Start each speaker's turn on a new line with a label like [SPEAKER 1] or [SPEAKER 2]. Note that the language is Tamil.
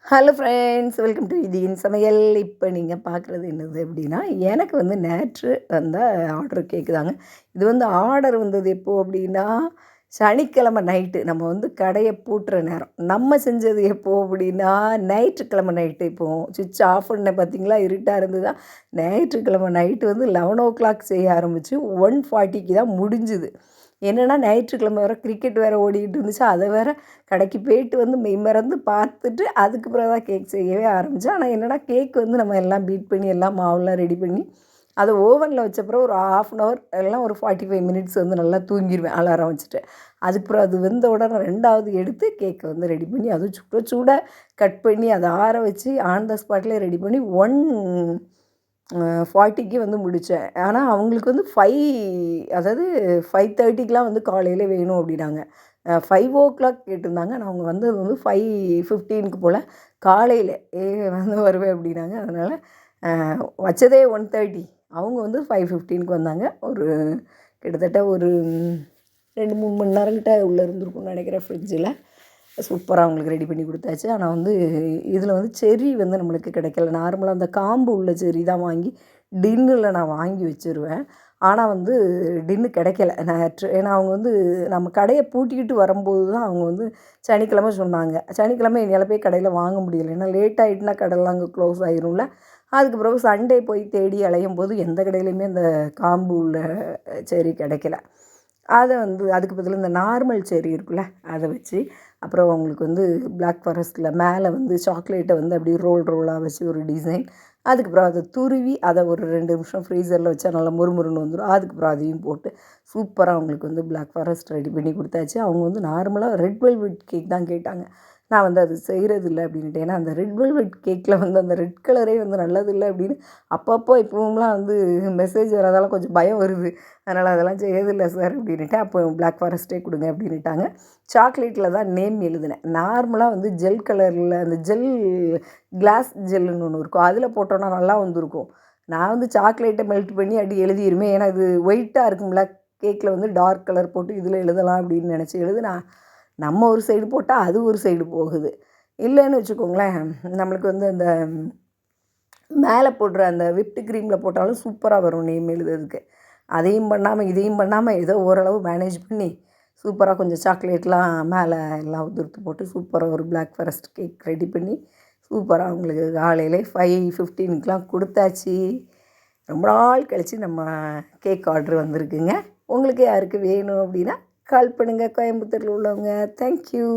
[SPEAKER 1] ஹலோ ஃப்ரெண்ட்ஸ், வெல்கம் டு இதியின் சமையல். இப்போ நீங்கள் பார்க்குறது என்னது அப்படின்னா, எனக்கு வந்து நேற்று வந்த ஆர்டர் கேக்கு தாங்க. இது வந்து ஆர்டர் வந்தது எப்போது அப்படின்னா, சனிக்கிழமை நைட்டு நம்ம வந்து கடையை பூட்டுற நேரம். நம்ம செஞ்சது எப்போது அப்படின்னா, ஞாயிற்றுக்கிழமை நைட்டு. இப்போது சுவிட்ச் ஆஃப் பண்ண பார்த்தீங்களா, இருட்டாக இருந்ததா. ஞாயிற்றுக்கிழமை நைட்டு வந்து 11:00 செய்ய ஆரம்பித்து 1:40க்கு தான் முடிஞ்சுது. என்னென்னா ஞாயிற்றுக்கிழமை வேறு கிரிக்கெட் வேறு ஓடிக்கிட்டு இருந்துச்சு. அதை வேறு கடைக்கு போய்ட்டு வந்து மெய்மறந்து பார்த்துட்டு அதுக்கு பிறகு தான் கேக் செய்யவே ஆரம்பித்தேன். ஆனால் என்னென்னா கேக் வந்து நம்ம எல்லாம் பீட் பண்ணி எல்லாம் மாவுலாம் ரெடி பண்ணி அதை ஓவனில் வச்சப்பறம் ஒரு 1/2 அன் ஹவர் எல்லாம் ஒரு 45 மினிட்ஸ் வந்து நல்லா தூங்கிடுவேன் அலாரம் வச்சுட்டு. அதுக்கப்புறம் அது வெந்த உடனே 2வது எடுத்து கேக்கை வந்து ரெடி பண்ணி அதுவும் சுட சுட கட் பண்ணி அதை ஆற வச்சு ஆன் த ஸ்பாட்லேயே ரெடி பண்ணி 1:40க்கு வந்து முடித்தேன். ஆனால் அவங்களுக்கு வந்து அதாவது 5:30க்கெலாம் வந்து காலையில் வேணும் அப்படின்னாங்க. 5:00 கேட்டிருந்தாங்க. ஆனால் அவங்க வந்தது வந்து 5:15க்கு போல் காலையில் வந்து வருவேன் அப்படின்னாங்க. அதனால் வச்சதே 1:30, அவங்க வந்து 5:15க்கு வந்தாங்க. ஒரு கிட்டத்தட்ட ஒரு 2-3 மணி நேரங்கிட்ட உள்ளே இருந்திருக்கும்னு நினைக்கிறேன் ஃப்ரிட்ஜில். சூப்பராக அவங்களுக்கு ரெடி பண்ணி கொடுத்தாச்சு. ஆனால் வந்து இதில் வந்து செர்ரி வந்து நம்மளுக்கு கிடைக்கல. நார்மலாக அந்த காம்பு உள்ள செர்ரி தான் வாங்கி டின்னில் நான் வாங்கி வச்சுருவேன். ஆனால் வந்து டின்னு கிடைக்கல நேற்று. ஏன்னா அவங்க வந்து நம்ம கடையை பூட்டிக்கிட்டு வரும்போது தான் அவங்க வந்து சனிக்கிழமை சொன்னாங்க. சனிக்கிழமை என்னால் போய் கடையில் வாங்க முடியலை. ஏன்னா லேட் ஆகிட்டுனா கடைலாம் அங்கே க்ளோஸ் ஆயிரும்ல. அதுக்கு பிறகு சண்டே போய் தேடி அலையும் போது எந்த கடையிலையுமே அந்த காம்பு உள்ள செர்ரி கிடைக்கல. அதை வந்து அதுக்கு பதில் இந்த நார்மல் செர்ரி இருக்குல்ல, அதை வச்சு அப்புறம் அவங்களுக்கு வந்து பிளாக் ஃபாரஸ்ட்டில் மேலே வந்து சாக்லேட்டை வந்து அப்படியே ரோலாக வச்சு ஒரு டிசைன். அதுக்கப்புறம் அதை துருவி அதை ஒரு 2 நிமிஷம் ஃப்ரீசரில் வச்சா நல்லா முறுமுறுன்னு வந்துடும். அதுக்கப்புறம் அதையும் போட்டு சூப்பராக அவங்களுக்கு வந்து பிளாக் ஃபாரஸ்ட் ரெடி பண்ணி கொடுத்தாச்சு. அவங்க வந்து நார்மலாக ரெட் வெல்வெட் கேக் தான் கேட்டாங்க. நான் வந்து அது செய்கிறதில்ல அப்படின்ட்டு. ஏன்னா அந்த ரெட் வெல்வெட் கேக்கில் வந்து அந்த ரெட் கலரே வந்து நல்லதில்லை அப்படின்னு அப்பப்போ இப்போவும்லாம் வந்து மெசேஜ் வரதால கொஞ்சம் பயம் வருது. அதனால் அதெல்லாம் செய்யறதில்லை சார் அப்படின்ட்டு. அப்போ பிளாக் ஃபாரஸ்ட்டே கொடுங்க அப்படின்ட்டாங்க. சாக்லேட்டில் தான் நேம் எழுதினேன். நார்மலாக வந்து ஜெல் கலரில் அந்த கிளாஸ் ஜெல்லுன்னு ஒன்று இருக்கும், அதில் போட்டோன்னா நல்லா வந்திருக்கும். நான் வந்து சாக்லேட்டை மெல்ட் பண்ணி அப்படி எழுதிடுமே. ஏன்னா இது ஒயிட்டாக இருக்கும்ல, கேக்கில் வந்து டார்க் கலர் போட்டு இதில் எழுதலாம் அப்படின்னு நினச்சி எழுதுனா நம்ம ஒரு சைடு போட்டால் அது ஒரு சைடு போகுது. இல்லைன்னு வச்சுக்கோங்களேன், நம்மளுக்கு வந்து அந்த மேலே போடுற அந்த விப்டு க்ரீமில் போட்டாலும் சூப்பராக வரும் நேம் எழுதுறதுக்கு. அதையும் பண்ணாமல் இதையும் பண்ணாமல் ஏதோ ஓரளவு மேனேஜ் பண்ணி சூப்பராக கொஞ்சம் சாக்லேட்லாம் மேலே எல்லாம் உதிர்த்து போட்டு சூப்பராக ஒரு பிளாக் ஃபாரஸ்ட் கேக் ரெடி பண்ணி சூப்பராக அவங்களுக்கு காலையிலே 5:15க்கெலாம் கொடுத்தாச்சு. ரொம்ப நாள் கழித்து நம்ம கேக் ஆர்டர் வந்திருக்குங்க. உங்களுக்கு யாருக்கு வேணும் அப்படின்னா கால் பண்ணுங்கள், கோயம்புத்தூரில் உள்ளவங்க. தேங்க்யூ.